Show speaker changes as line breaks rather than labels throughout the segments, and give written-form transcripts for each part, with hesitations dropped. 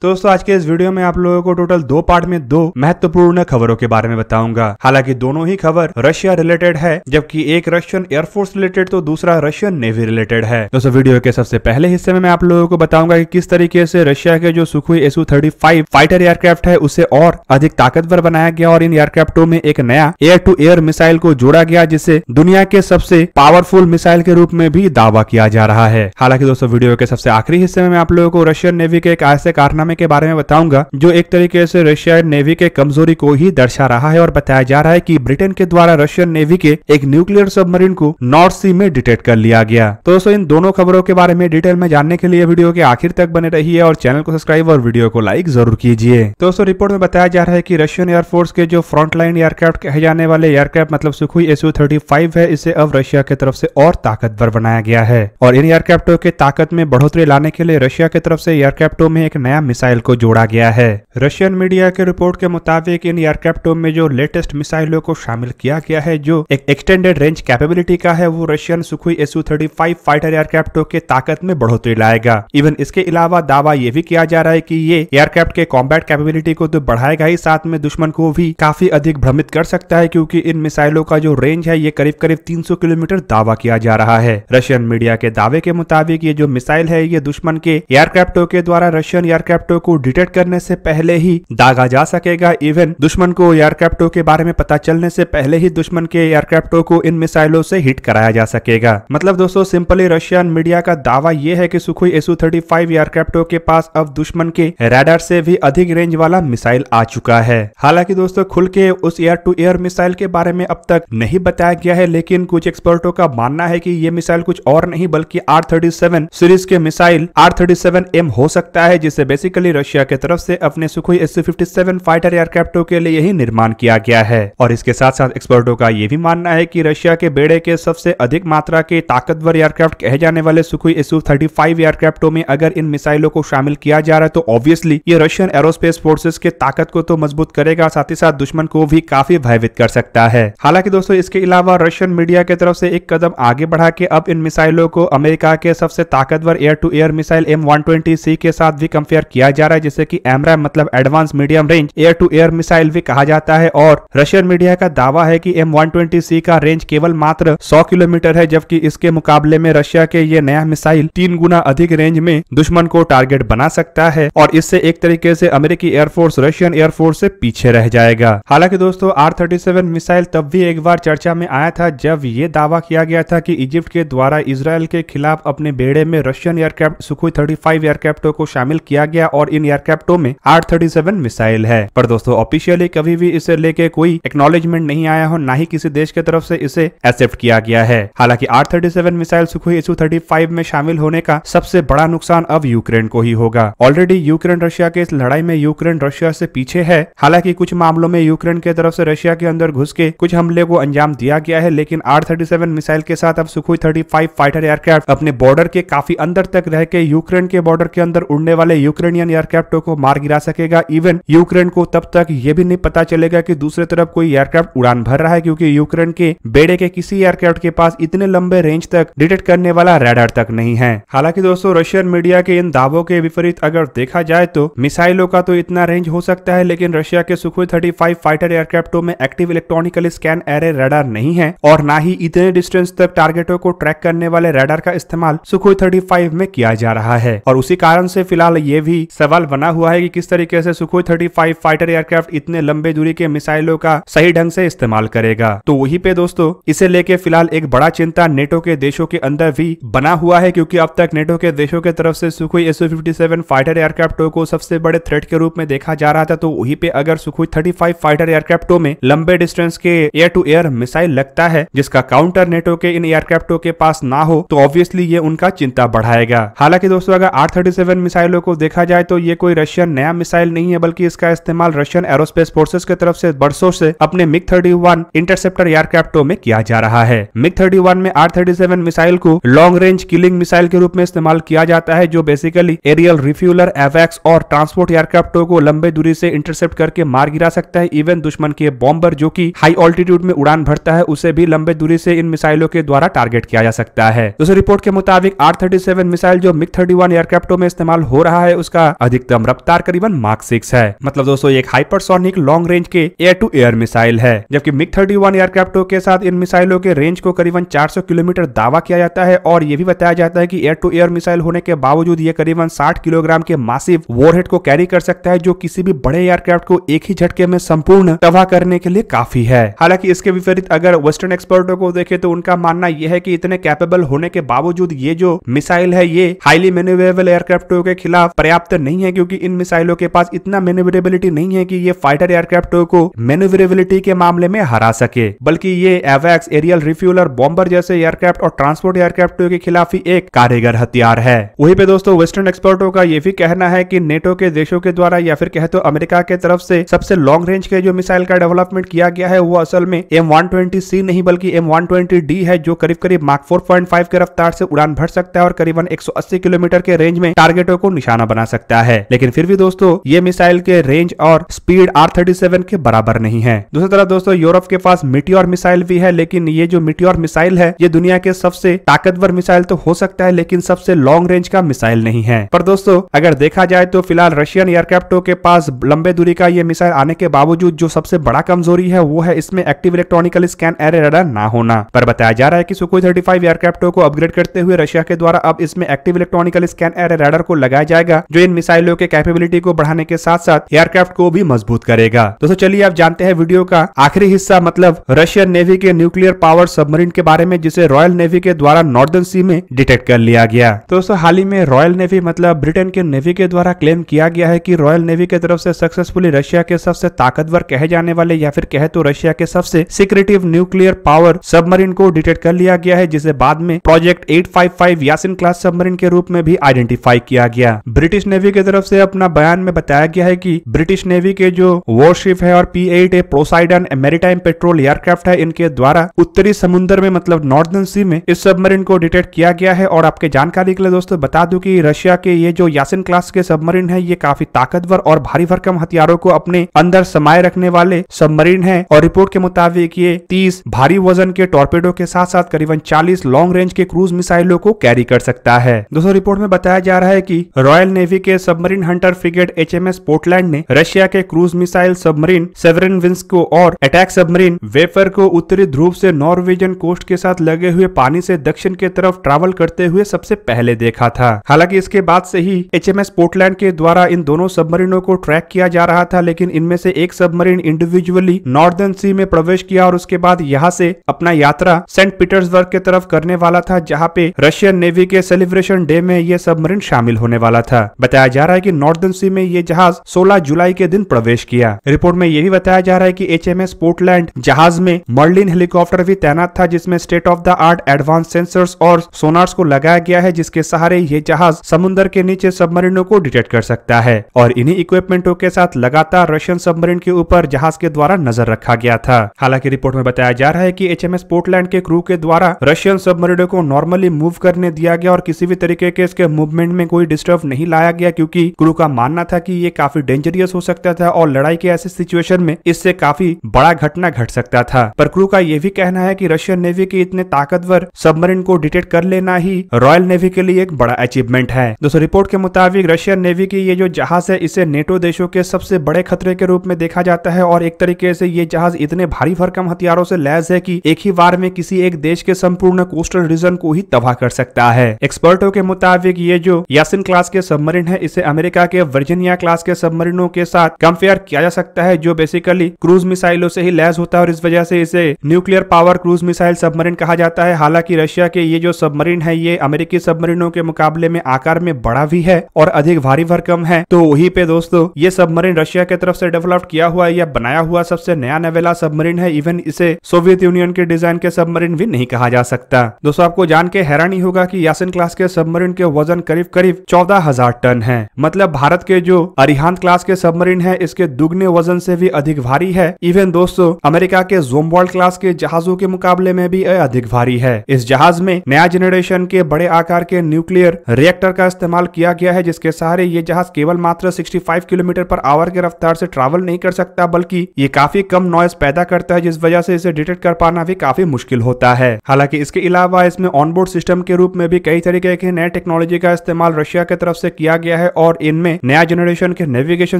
तो दोस्तों आज के इस वीडियो में आप लोगों को टोटल दो पार्ट में दो महत्वपूर्ण खबरों के बारे में बताऊंगा। हालांकि दोनों ही खबर रशिया रिलेटेड है, जबकि एक रशियन एयरफोर्स रिलेटेड तो दूसरा रशियन नेवी रिलेटेड है। दोस्तों वीडियो के सबसे पहले हिस्से में मैं आप लोगों को बताऊंगा कि किस तरीके से रशिया के जो सुखोई Su-35 फाइटर एयरक्राफ्ट है उसे और अधिक ताकतवर बनाया गया और इन एयरक्राफ्टों में एक नया एयर टू एयर मिसाइल को जोड़ा गया, जिसे दुनिया के सबसे पावरफुल मिसाइल के रूप में भी दावा किया जा रहा है। हालांकि दोस्तों वीडियो के सबसे आखिरी हिस्से में मैं आप लोगों को रशियन नेवी के एक ऐसे कारनामे के बारे में बताऊंगा जो एक तरीके से रशियन नेवी के कमजोरी को ही दर्शा रहा है और बताया जा रहा है कि ब्रिटेन के द्वारा रशियन नेवी के एक न्यूक्लियर सबमरीन को नॉर्थ सी में डिटेक्ट कर लिया गया। तो दोस्तों इन दोनों खबरों के बारे में डिटेल में जानने के लिए वीडियो के आखिर तक बने रहिए और चैनल को सब्सक्राइब और वीडियो को लाइक जरूर कीजिए। तो दोस्तों रिपोर्ट में बताया जा रहा है कि रशियन एयरफोर्स के जो फ्रंटलाइन एयरक्राफ्ट कहे जाने वाले एयरक्राफ्ट मतलब सुखोई Su-35 है, इसे अब रशिया की तरफ से और ताकतवर बनाया गया है और इन एयरक्राफ्टों के ताकत में बढ़ोतरी लाने के लिए रशिया की तरफ से एयरक्राफ्टों में एक नया मिसाइल को जोड़ा गया है। रशियन मीडिया के रिपोर्ट के मुताबिक इन एयरक्राफ्टों में जो लेटेस्ट मिसाइलों को शामिल किया गया है जो एक एक्सटेंडेड रेंज कैपेबिलिटी का है, वो रशियन सुखोई Su-35 फाइटर एयरक्राफ्टों के ताकत में बढ़ोतरी लाएगा। इवन इसके अलावा दावा यह भी किया जा रहा है कि ये एयरक्राफ्ट के कॉम्बैट कैपेबिलिटी को तो बढ़ाएगा ही, साथ में दुश्मन को भी काफी अधिक भ्रमित कर सकता है, क्योंकि इन मिसाइलों का जो रेंज है ये करीब करीब 300 किलोमीटर दावा किया जा रहा है। रशियन मीडिया के दावे के मुताबिक ये जो मिसाइल है ये दुश्मन के एयरक्राफ्टों के द्वारा रशियन एयरक्राफ्टों को डिटेक्ट करने से पहले ही दागा जा सकेगा। इवन दुश्मन को एयरक्राफ्टों के बारे में पता चलने से पहले ही दुश्मन के एयरक्राफ्टों को इन मिसाइलों से हिट कराया जा सकेगा। मतलब दोस्तों सिंपली रशियन मीडिया का दावा यह है कि सुखोई Su-35 एयरक्राफ्टों के पास अब दुश्मन के रडार से भी अधिक रेंज वाला मिसाइल आ चुका है। हालांकि दोस्तों खुल के उस एयर टू एयर मिसाइल के बारे में अब तक नहीं बताया गया है, लेकिन कुछ एक्सपर्टों का मानना है कि ये मिसाइल कुछ और नहीं बल्कि R-37 सीरीज के मिसाइल R-37M हो सकता है, जिसे बेसिकली रशिया की तरफ से अपने सुखोई Su-57 फाइटर एयरक्राफ्टों के लिए ही निर्माण किया गया है। और इसके साथ साथ एक्सपर्टों का यह भी मानना है कि रशिया के बेड़े के सबसे अधिक मात्रा के ताकतवर एयरक्राफ्ट कहे जाने वाले सुखोई Su-35 एयरक्राफ्टों में अगर इन मिसाइलों को शामिल किया जा रहा है तो ऑब्वियसली ये रशियन एरोस्पेस फोर्सेस के ताकत को तो मजबूत करेगा, साथ ही साथ दुश्मन को भी काफी भयभीत कर सकता है। हालांकि दोस्तों इसके अलावा रशियन मीडिया की तरफ से एक कदम आगे बढ़ा के अब इन मिसाइलों को अमेरिका के सबसे ताकतवर air to air missile M120C के साथ भी कंपेयर किया जा रहा है, जिसे कि एमरैम मतलब advance medium range air to air missile भी कहा जाता है। और रशियन मीडिया का दावा है कि M120C का रेंज केवल मात्र 100 किलोमीटर है, जबकि इसके मुकाबले में रशिया के ये नया मिसाइल 3 गुना अधिक रेंज में दुश्मन को टारगेट बना सकता है और इससे एक तरीके से अमेरिकी एयरफोर्स रशियन एयरफोर्स से पीछे रह जाएगा। हालांकि दोस्तों R-37 मिसाइल तब भी एक बार चर्चा में आया था जब ये दावा किया गया था कि इजिप्ट के द्वारा इजराइल के खिलाफ अपने बेड़े में रशियन एयरक्राफ्ट सुखोई 35 एयरक्राफ्टों को शामिल किया गया और इन एयरक्राफ्टों में R-37 मिसाइल है। पर दोस्तों ऑफिशियली कभी भी इसे लेके कोई एक्नॉलेजमेंट नहीं आया हो, ना ही किसी देश की तरफ से इसे एक्सेप्ट किया गया है। हालांकि R-37 मिसाइल सुखोई Su-35 में शामिल होने का सबसे बड़ा नुकसान अब यूक्रेन को ही होगा। ऑलरेडी यूक्रेन रशिया के इस लड़ाई में यूक्रेन रशिया से पीछे है। हालांकि कुछ मामलों में यूक्रेन की तरफ से रशिया के अंदर घुस के कुछ हमले को अंजाम दिया गया है, लेकिन R-37 मिसाइल के साथ अब सुखोई 35 फाइटर एयरक्राफ्ट अपने बॉर्डर के काफी अंदर तक रह के यूक्रेन के बॉर्डर के अंदर उड़ने वाले यूक्रेनियन एयरक्राफ्टों को मार गिरा सकेगा। इवन यूक्रेन को तब तक ये भी नहीं पता चलेगा कि दूसरी तरफ कोई एयरक्राफ्ट उड़ान भर रहा है, क्योंकि यूक्रेन के बेड़े के किसी एयरक्राफ्ट के पास इतने लंबे रेंज तक डिटेक्ट करने वाला रडार तक नहीं है। हालांकि दोस्तों रशियन मीडिया के इन दावों के विपरीत अगर देखा जाए तो मिसाइलों का तो इतना रेंज हो सकता है, लेकिन रशिया के सुखोई 35 फाइटर एयरक्राफ्टों में active electronically scan array radar नहीं है और ना ही इतने डिस्टेंस तक टारगेटों को ट्रैक करने वाले रडार का इस्तेमाल सुखोई 35 में किया जा रहा है। और उसी कारण से फिलहाल ये भी सवाल बना हुआ है कि किस तरीके से सुखोई 35 फाइटर एयरक्राफ्ट इतने लंबे दूरी के मिसाइलों का सही ढंग से इस्तेमाल करेगा। तो वहीं पे दोस्तों इसे लेके फिलहाल एक बड़ा चिंता नेटो के देशों के अंदर भी बना हुआ है, क्योंकि अब तक नेटो के देशों की तरफ से सुखोई Su-57 फाइटर एयरक्राफ्टों को सबसे बड़े थ्रेट के रूप में देखा जा रहा था। तो वहीं पे अगर सुखोई 35 फाइटर एयरक्राफ्टों में लंबे डिस्टेंस के एयर टू एयर मिसाइल लगता है जिसका काउंटर नेटो के इन एयरक्राफ्टों के पास ना हो, तो ऑब्वियसली ये उनका चिंता बढ़ाएगा। हालांकि दोस्तों अगर R-37 मिसाइलों को देखा जाए तो ये कोई रशियन नया मिसाइल नहीं है, बल्कि इसका इस्तेमाल रशियन एरोस्पेस फोर्सेस की तरफ से बरसों से अपने MiG-31 इंटरसेप्टर एयरक्राफ्टों में किया जा रहा है। MiG-31 में R-37 मिसाइल को लॉन्ग रेंज किलिंग मिसाइल के रूप में इस्तेमाल किया जाता है, जो बेसिकली एरियल रिफ्यूलर, एवैक्स और ट्रांसपोर्ट एयरक्राफ्टों को लंबे दूरी से इंटरसेप्ट करके मार गिरा सकता है। इवन दुश्मन के बॉम्बर जो कि हाई ऑल्टीट्यूड में उड़ान भरता है उसे भी लंबे दूरी से इन मिसाइलों के द्वारा टारगेट किया जा सकता है। दोस्तों रिपोर्ट के मुताबिक R-37 मिसाइल जो MiG-31 एयरक्राफ्टों में इस्तेमाल हो रहा है उसका अधिकतम रफ्तार करीबन माक 6 है। मतलब दोस्तों एक हाइपरसोनिक लॉन्ग रेंज के एयर टू एयर मिसाइल है, जबकि मिग 31 एयरक्राफ्टों के साथ इन मिसाइलों के रेंज को करीबन 400 किलोमीटर दावा किया जाता है। और ये भी बताया जाता है कि एयर टू एयर मिसाइल होने के बावजूद ये करीबन 60 किलोग्राम के मासिव वॉरहेड को कैरी कर सकता है, जो किसी भी बड़े एयरक्राफ्ट को एक ही झटके में संपूर्ण तबाह करने के लिए काफी है। हालांकि इसके विपरीत अगर वेस्टर्न एक्सपर्टों को देखें तो उनका मानना यह है कि इतने कैपेबल होने के बावजूद ये जो मिसाइल है ये हाईली मैन्यूवरेबल एयरक्राफ्टों के खिलाफ पर्याप्त नहीं है, क्योंकि इन मिसाइलों के पास इतना मैन्यूवरेबिलिटी नहीं है कि ये फाइटर एयरक्राफ्टों को मैन्यूवरेबिलिटी के मामले में हरा सके, बल्कि ये एवैक्स, एरियल रिफ्यूलर, बॉम्बर जैसे एयरक्राफ्ट और ट्रांसपोर्ट एयरक्राफ्टों के खिलाफ ही एक कारगर हथियार है। वहीं पे दोस्तों वेस्टर्न एक्सपर्टों का यह भी कहना है कि नेटो के देशों के द्वारा या फिर कहे तो अमेरिका के तरफ से सबसे लॉन्ग रेंज के जो मिसाइल का डेवलपमेंट किया गया है वो असल में M120C नहीं बल्कि M120D है, जो करीब करीब माक 4.5 के रफ्तार से उड़ान भर सकता है और करीबन 180 किलोमीटर के रेंज में टारगेटों को निशाना बना सकता है। लेकिन फिर भी दोस्तों ये मिसाइल के रेंज और स्पीड R-37 के बराबर नहीं है। दूसरी तरफ दोस्तों यूरोप के पास मीटियोर मिसाइल भी है, लेकिन ये जो मीटियोर मिसाइल है ये दुनिया के सबसे ताकतवर मिसाइल तो हो सकता है लेकिन सबसे लॉन्ग रेंज का मिसाइल नहीं है। पर दोस्तों अगर देखा जाए तो फिलहाल रशियन एयरक्राफ्टों के पास लंबे दूरी का ये मिसाइल आने के बावजूद जो सबसे बड़ा कमजोरी है वो है इसमें active electronical scan array radar ना होना। पर बताया जा रहा है कि सुखोई 35 एयरक्राफ्टों को अपग्रेड करते हुए रशिया के द्वारा अब इसमें active electronical scan array radar को लगाया जाएगा, जो इन मिसाइलों के कैपेबिलिटी को बढ़ाने के साथ साथ एयरक्राफ्ट को भी मजबूत करेगा। दोस्तों चलिए आप जानते हैं वीडियो का आखिरी हिस्सा, मतलब रशियन नेवी के न्यूक्लियर पावर सबमरीन के बारे में, जिसे रॉयल नेवी के द्वारा नॉर्दर्न सी में डिटेक्ट कर लिया गया। तो दोस्तों हाल ही में रॉयल नेवी मतलब ब्रिटेन के नेवी के द्वारा क्लेम किया गया है कि रॉयल नेवी की तरफ से सक्सेसफुली रशिया के सबसे ताकतवर कहे जाने वाले या फिर कहे तो रशिया के सबसे सीक्रेटिव न्यूक्लियर पावर सबमरीन को डिटेक्ट कर लिया गया है, जिसे बाद में प्रोजेक्ट 855 यासिन क्लास सबमरीन के रूप में भी आइडेंटिफाई किया गया। ब्रिटिश नेवी की तरफ से अपना बयान में बताया गया है कि ब्रिटिश नेवी के जो वॉरशिप है और P8A Poseidon maritime petrol aircraft है, इनके द्वारा उत्तरी समुद्र में मतलब नॉर्दर्न सी में इस सबमरीन को डिटेक्ट किया गया है। और आपके जानकारी के लिए दोस्तों बता दूं कि रशिया के ये जो यासिन क्लास के सबमरीन है ये काफी ताकतवर और भारी भरकम हथियारों को अपने अंदर समाये रखने वाले सबमरीन है। और रिपोर्ट के मुताबिक ये 30 भारी वजन के टॉर्पेडो के साथ साथ करीबन 40 लॉन्ग रेंज के क्रूज मिसाइलों को कैरी कर सकता है। दोस्तों रिपोर्ट में बताया जा रहा है कि रॉयल नेवी के submarine Hunter frigate HMS Portland ने रशिया के क्रूज मिसाइल सबमरीन सेवरेनविंस्क को और अटैक सबमरीन वेफर को उत्तरी ध्रुव से नॉर्वेजियन कोस्ट के साथ लगे हुए पानी से दक्षिण की तरफ ट्रैवल करते हुए सबसे पहले देखा था। हालांकि इसके बाद से ही HMS पोर्टलैंड के द्वारा इन दोनों सबमरीनों को ट्रैक किया जा रहा था, लेकिन इनमें से एक सबमरीन इंडिविजुअली नॉर्दर्न सी में प्रवेश किया और उसके बाद यहाँ से अपना यात्रा सेंट पीटर्सबर्ग की तरफ करने वाला था, जहाँ पे रशियन नेवी के सेलिब्रेशन डे में ये सबमरीन शामिल होने वाला था। बताया जा रहा है कि नॉर्दर्न सी में ये जहाज 16 जुलाई के दिन प्रवेश किया। रिपोर्ट में यह भी बताया जा रहा है कि HMS पोर्टलैंड जहाज में मर्लिन हेलीकॉप्टर भी तैनात था, जिसमें state of the art advance sensors और सोनार्स को लगाया गया है, जिसके सहारे ये जहाज समुद्र के नीचे सबमरीनों को डिटेक्ट कर सकता है। और इन्हीं इक्विपमेंटों के साथ लगातार रशियन सबमरीन के ऊपर जहाज के द्वारा नजर रखा गया था। हालांकि रिपोर्ट में बताया जा रहा है कि HMS पोर्टलैंड के क्रू के द्वारा रशियन सबमरीनों को नॉर्मली मूव करने दिया गया और किसी भी तरीके के इसके मूवमेंट में कोई डिस्टर्ब नहीं लाया गया, क्योंकि क्रू का मानना था कि ये काफी डेंजरियस हो सकता था और लड़ाई के ऐसे सिचुएशन में इससे काफी बड़ा घटना घट सकता था। पर क्रू का यह भी कहना है कि रशियन नेवी के इतने ताकतवर सबमरीन को डिटेक्ट कर लेना ही रॉयल नेवी के लिए एक बड़ा अचीवमेंट है। दोस्तों रिपोर्ट के मुताबिक रशियन नेवी की ये जो जहाज है इसे नेटो देशों के सबसे बड़े खतरे के रूप में देखा जाता है और एक तरीके से ये जहाज इतने भारी भरकम हथियारों से लैस है कि एक ही बार में किसी एक देश के संपूर्ण कोस्टल रीजन को ही तबाह कर सकता है। एक्सपर्टों के मुताबिक ये जो यासिन क्लास के सबमरीन है इसे अमेरिका के वर्जीनिया क्लास के सबमरीनों के साथ कंपेयर किया जा सकता है, जो बेसिकली क्रूज मिसाइलों से ही लैस होता है और इस वजह से इसे nuclear power cruise missile submarine कहा जाता है। हालांकि रशिया के ये जो सबमरीन है ये अमेरिकी सबमरीनों के मुकाबले में आकार में बड़ा भी है और अधिक भारी भरकम है। तो वहीं पे दोस्तों ये सबमरीन रशिया की तरफ से डेवलप किया हुआ या बनाया हुआ सबसे नया नवेला सबमरीन है। इवन इसे सोवियत यूनियन के डिजाइन के सबमरीन भी नहीं कहा जा सकता। दोस्तों आपको जान के हैरानी होगा कि यासिन क्लास के सबमरीन के वजन करीब करीब 14,000 टन है। मतलब भारत के जो अरिहांत क्लास के सबमरीन है इसके दुगने वजन से भी अधिक भारी है। इवन दोस्तों अमेरिका के ज़ोम्बॉल्ट क्लास के जहाजों के मुकाबले में भी अधिक भारी है। इस जहाज में नया जनरेशन के बड़े आकार के न्यूक्लियर रिएक्टर का इस्तेमाल किया गया है, जिसके सहारे ये जहाज केवल मात्र 65 किलोमीटर पर आवर के रफ्तार से ट्रैवल नहीं कर सकता, बल्कि ये काफी कम नॉइज पैदा करता है, जिस वजह से इसे डिटेक्ट कर पाना भी काफी मुश्किल होता है। हालांकि इसके अलावा इसमें ऑनबोर्ड सिस्टम के रूप में भी कई तरीके के नए टेक्नोलॉजी का इस्तेमाल रशिया की तरफ से किया गया है और इनमें नया जनरेशन के नेविगेशन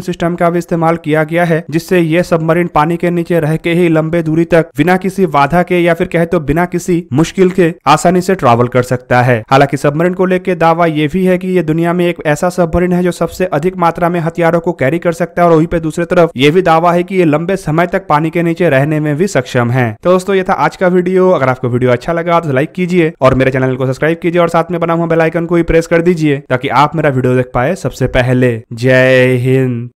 सिस्टम का भी इस्तेमाल किया गया है, जिससे ये सबमरीन पानी के नीचे रह के ही लंबे दूरी तक बिना किसी बाधा के या फिर कहे तो बिना किसी मुश्किल के आसानी से ट्रैवल कर सकता है। हालांकि सबमरीन को लेकर दावा ये भी है कि ये दुनिया में एक ऐसा सबमरीन है जो सबसे अधिक मात्रा में हथियारों को कैरी कर सकता है, और वहीं पे दूसरी तरफ ये भी दावा है कि ये लंबे समय तक पानी के नीचे रहने में भी सक्षम है। तो दोस्तों ये था आज का वीडियो। अगर आपको वीडियो अच्छा लगा तो लाइक कीजिए और मेरे चैनल को सब्सक्राइब कीजिए और साथ में बना हुआ बेल आइकन को भी प्रेस कर दीजिए ताकि आप मेरा वीडियो देख पाए सबसे पहले। जय हिंद।